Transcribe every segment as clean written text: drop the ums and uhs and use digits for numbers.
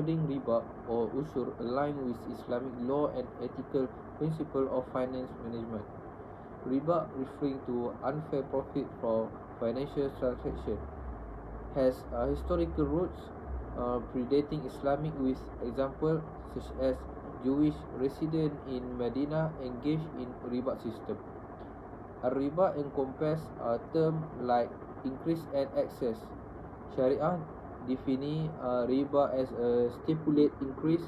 including riba or ushur, aligned with Islamic law and ethical principle of finance management. Riba, referring to unfair profit from financial transactions, has historical roots predating Islamic, with examples such as Jewish residents in Medina engaged in riba system. Riba encompasses terms like increase and excess. Syariah define riba as a stipulated increase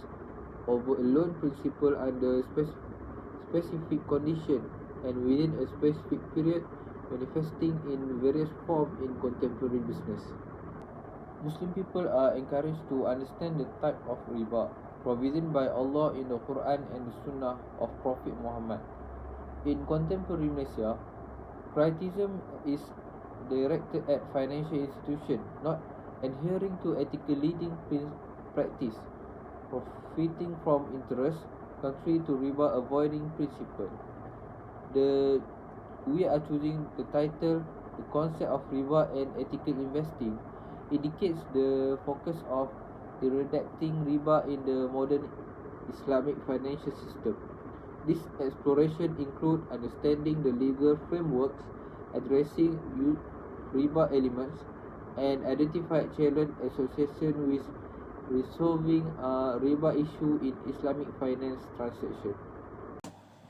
over a loan principal under specific condition and within a specific period, manifesting in various forms in contemporary business. Muslim people are encouraged to understand the type of riba provisioned by Allah in the Quran and the Sunnah of Prophet Muhammad. In contemporary Malaysia, criticism is directed at financial institutions not adhering to ethical leading practice, profiting from interest, contrary to riba avoiding principle. We are choosing the title, The Concept of Riba and Ethical Investing, indicates the focus of eradicating riba in the modern Islamic financial system. This exploration includes understanding the legal frameworks, addressing riba elements, and identify challenge association with resolving riba issue in Islamic finance transaction.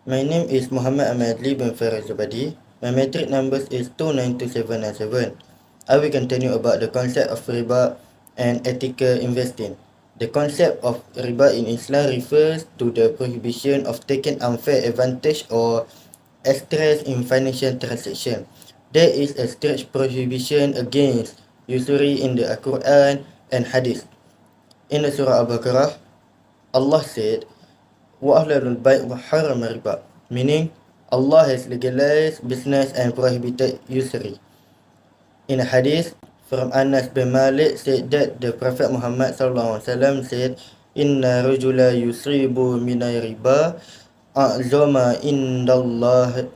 My name is Muhammad Ahmadli bin Faraz Zubadi. My metric numbers is 292797. I will continue about the concept of riba and ethical investing. The concept of riba in Islam refers to the prohibition of taking unfair advantage or excess in financial transaction. There is a strict prohibition against usury in the Quran and Hadith. In the Surah Al-Baqarah, Allah said, وَأَحْلَلُ الْبَيْءَ وَحَرَّمَ الرِّبَا, meaning Allah has legalized business and prohibited usury. In a hadith from Anas bin Malik said that the Prophet Muhammad SAW said, Inna rajula yusibu minay riba a'zama indallahi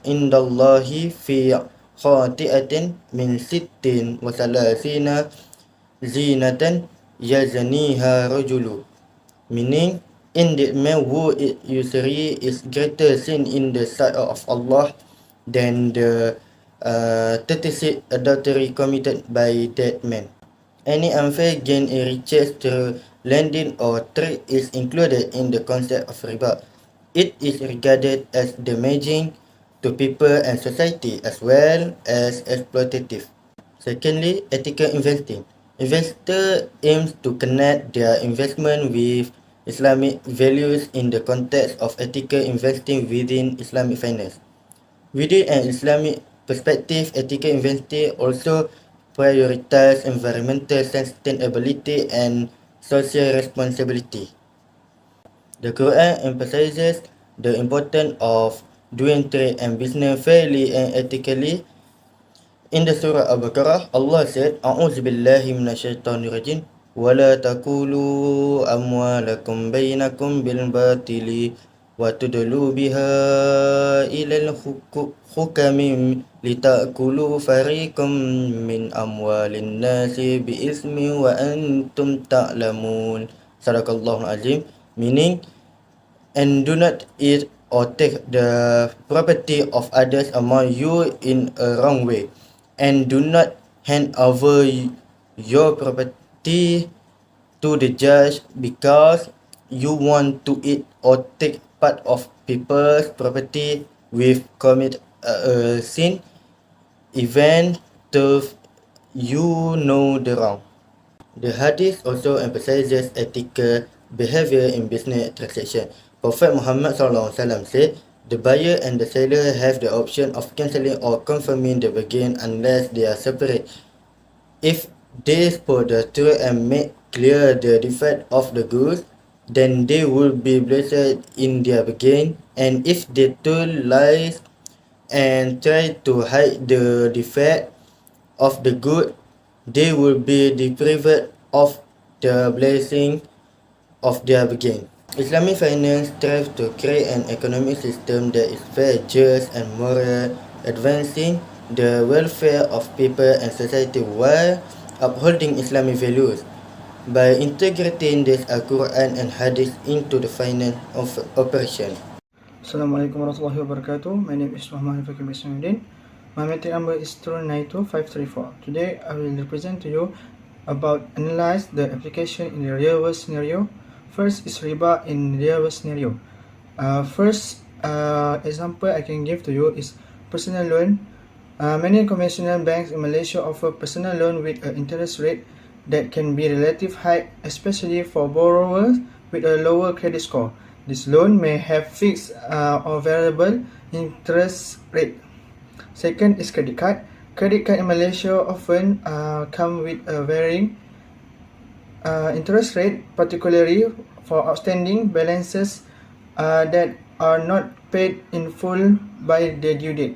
fi khati'atin min sittin wa salasina zinatan yazaniha rajulu, meaning indeed man who usury is greater sin in the sight of Allah than the 36 adultery committed by that man. Any unfair gain in riches through lending or trade is included in the concept of riba. It is regarded as damaging to people and society as well as exploitative. Secondly, ethical investing. Investor aims to connect their investment with Islamic values in the context of ethical investing within Islamic finance. Within an Islamic perspective, ethical investing also prioritize environmental sustainability and social responsibility. The Quran emphasizes the importance of doing trade and business fairly and ethically. In the Surah Al-Baqarah, Allah said, A'udzu billahi minasyaitonir rajim, wa la taqulu amwalakum bainakum bil batili wa tudlu biha ila al-hukami litakulu fariqam min amwalin nasi bi ismi wa antum ta'lamun. Sadaqallahul azim, meaning, and do not eat or take the property of others among you in a wrong way, and do not hand over your property to the judge because you want to eat or take part of people's property with commit a sin, even though you know the wrong. The hadith also emphasizes ethical behavior in business transaction. Prophet Muhammad SAW said, the buyer and the seller have the option of cancelling or confirming the bargain unless they are separate. If they spoke the truth and make clear the defect of the goods, then they will be blessed in their bargain, and if they told lies and try to hide the defect of the good, they will be deprived of the blessing of their bargain. Islamic finance strives to create an economic system that is fair, just, and moral, advancing the welfare of people and society while upholding Islamic values. by integrating this Al-Quran and Hadith into the finance of operation. Assalamualaikum warahmatullahi wabarakatuh. My name is Muhammad Fakir Bismillah. My metric number is 292534. Today I will represent to you about analyze the application in the real world scenario. First is riba in real world scenario. First example I can give to you is personal loan. Many conventional banks in Malaysia offer personal loan with an interest rate that can be relatively high, especially for borrowers with a lower credit score. This loan may have fixed or variable interest rate. Second is credit card. Credit card in Malaysia often come with a varying interest rate, particularly for outstanding balances that are not paid in full by the due date.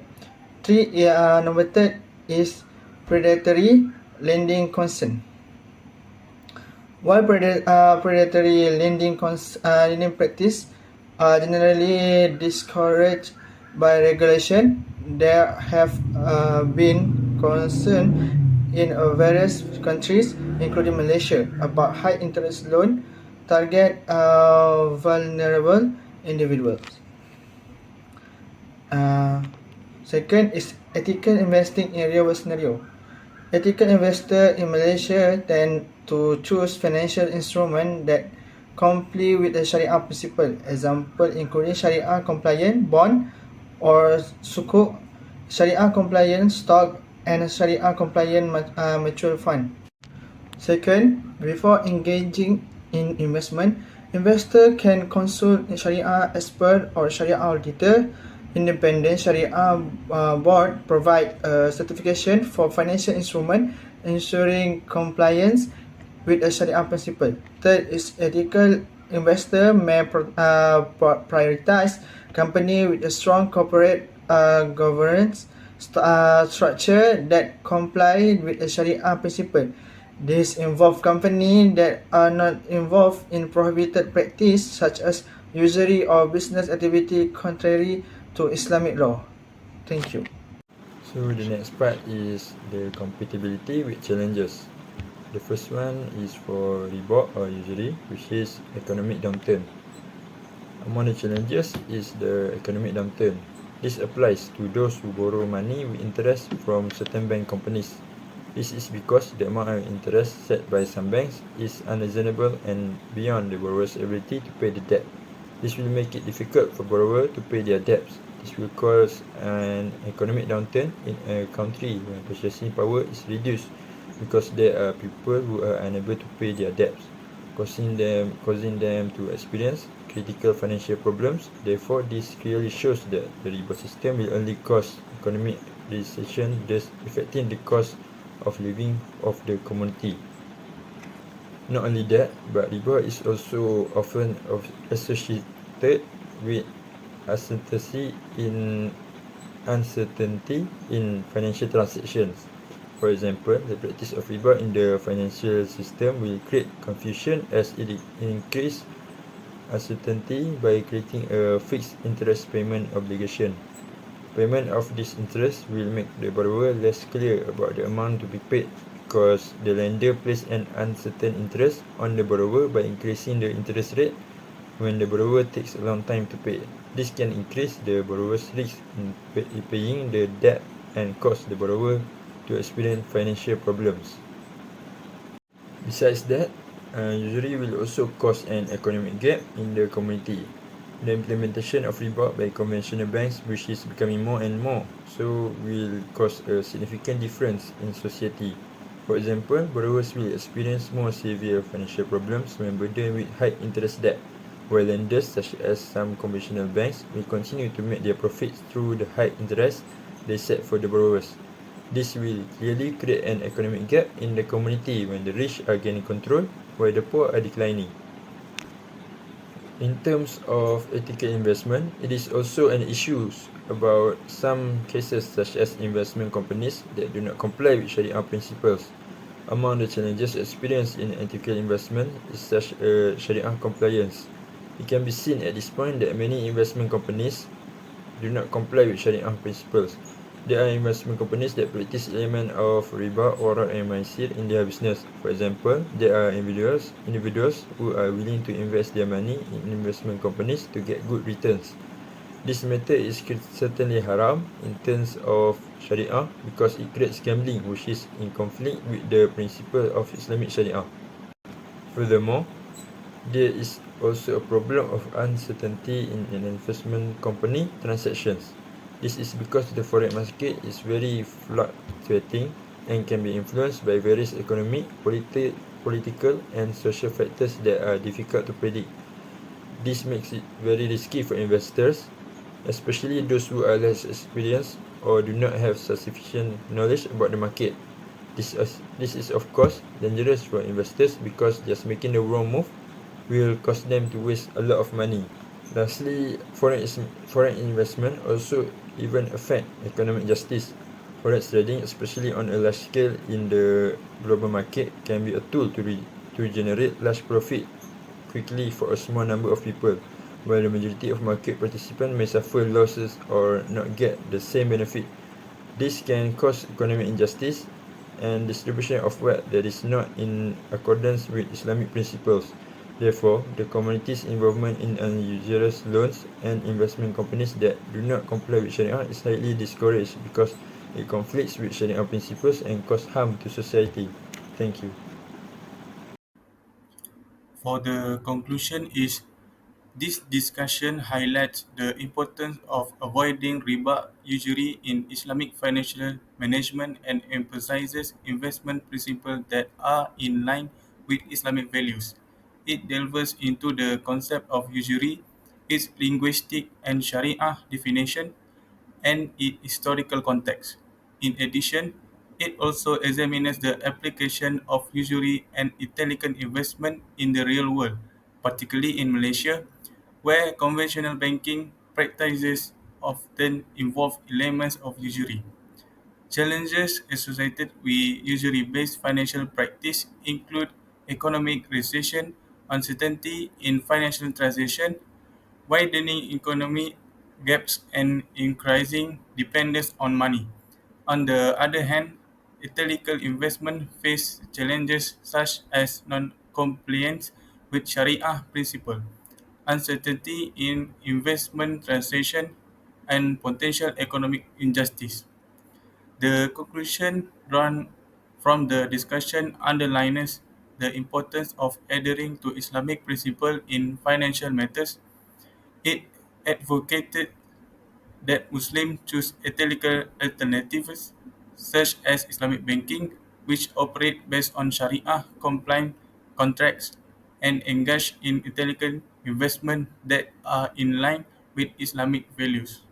Number third is predatory lending concern. While predatory lending practice are generally discouraged by regulation, there have been concern in various countries, including Malaysia, about high interest loan target vulnerable individuals. Second is ethical investing in real world scenario. Ethical investors in Malaysia tend to choose financial instruments that comply with the Sharia principle. Example including Sharia compliant bond or sukuk, Sharia compliant stock, and Sharia compliant mutual fund. Second, before engaging in investment, investor can consult a Sharia expert or Sharia auditor. Independent Sharia board provide a certification for financial instrument ensuring compliance with a Sharia principle. Third is ethical investor may prioritize company with a strong corporate governance structure that comply with a Sharia principle. This involve companies that are not involved in prohibited practice such as usury or business activity contrary to Islamic law. Thank you. So the next part is the compatibility with challenges. The first one is for riba or usury, which is economic downturn. Among the challenges is the economic downturn. This applies to those who borrow money with interest from certain bank companies. This is because the amount of interest set by some banks is unreasonable and beyond the borrower's ability to pay the debt. This will make it difficult for borrowers to pay their debts. This will cause an economic downturn in a country when purchasing power is reduced because there are people who are unable to pay their debts, causing them to experience critical financial problems. Therefore, this clearly shows that the riba system will only cause economic recession, thus affecting the cost of living of the community. Not only that, but riba is also often associated with uncertainty in financial transactions. For example, the practice of riba in the financial system will create confusion as it increases uncertainty by creating a fixed interest payment obligation. Payment of this interest will make the borrower less clear about the amount to be paid because the lender places an uncertain interest on the borrower by increasing the interest rate when the borrower takes a long time to pay. This can increase the borrower's risk in paying the debt and cause the borrower to experience financial problems. Besides that, usury will also cause an economic gap in the community. The implementation of riba by conventional banks, which is becoming more and more, so will cause a significant difference in society. For example, borrowers will experience more severe financial problems when burdened with high interest debt, while lenders such as some conventional banks will continue to make their profits through the high interest they set for the borrowers. This will clearly create an economic gap in the community when the rich are gaining control while the poor are declining. In terms of ethical investment, it is also an issue about some cases such as investment companies that do not comply with Sharia principles. Among the challenges experienced in ethical investment is such a Sharia compliance. It can be seen at this point that many investment companies do not comply with Sharia principles. There are investment companies that practice element of riba, oral, and maisir in their business. For example, there are individuals who are willing to invest their money in investment companies to get good returns. This method is certainly haram in terms of Sharia because it creates gambling, which is in conflict with the principle of Islamic Sharia. Furthermore, there is also a problem of uncertainty in an investment company transactions. This is because the forex market is very fluctuating and can be influenced by various economic, political, and social factors that are difficult to predict. This makes it very risky for investors, especially those who are less experienced or do not have sufficient knowledge about the market. This is of course dangerous for investors because just making the wrong move will cause them to waste a lot of money. Lastly, foreign investment also even affect economic justice. Forex trading, especially on a large scale in the global market, can be a tool to generate large profit quickly for a small number of people, while the majority of market participants may suffer losses or not get the same benefit. This can cause economic injustice and distribution of wealth that is not in accordance with Islamic principles. Therefore, the community's involvement in unusurious loans and investment companies that do not comply with Sharia is highly discouraged because it conflicts with Sharia principles and cause harm to society. Thank you. For the conclusion is this discussion highlights the importance of avoiding riba usury in Islamic financial management and emphasizes investment principles that are in line with Islamic values. It delves into the concept of usury, its linguistic and Sharia definition, and its historical context. In addition, it also examines the application of usury and intelligent investment in the real world, particularly in Malaysia, where conventional banking practices often involve elements of usury. Challenges associated with usury-based financial practice include economic recession, uncertainty in financial transaction, widening economic gaps, and increasing dependence on money. On the other hand, ethical investment face challenges such as non-compliance with Sharia principles, uncertainty in investment transaction, and potential economic injustice. The conclusion drawn from the discussion underlines the importance of adhering to Islamic principles in financial matters. It advocated that Muslims choose ethical alternatives such as Islamic banking, which operate based on Sharia compliant contracts, and engage in ethical investment that are in line with Islamic values.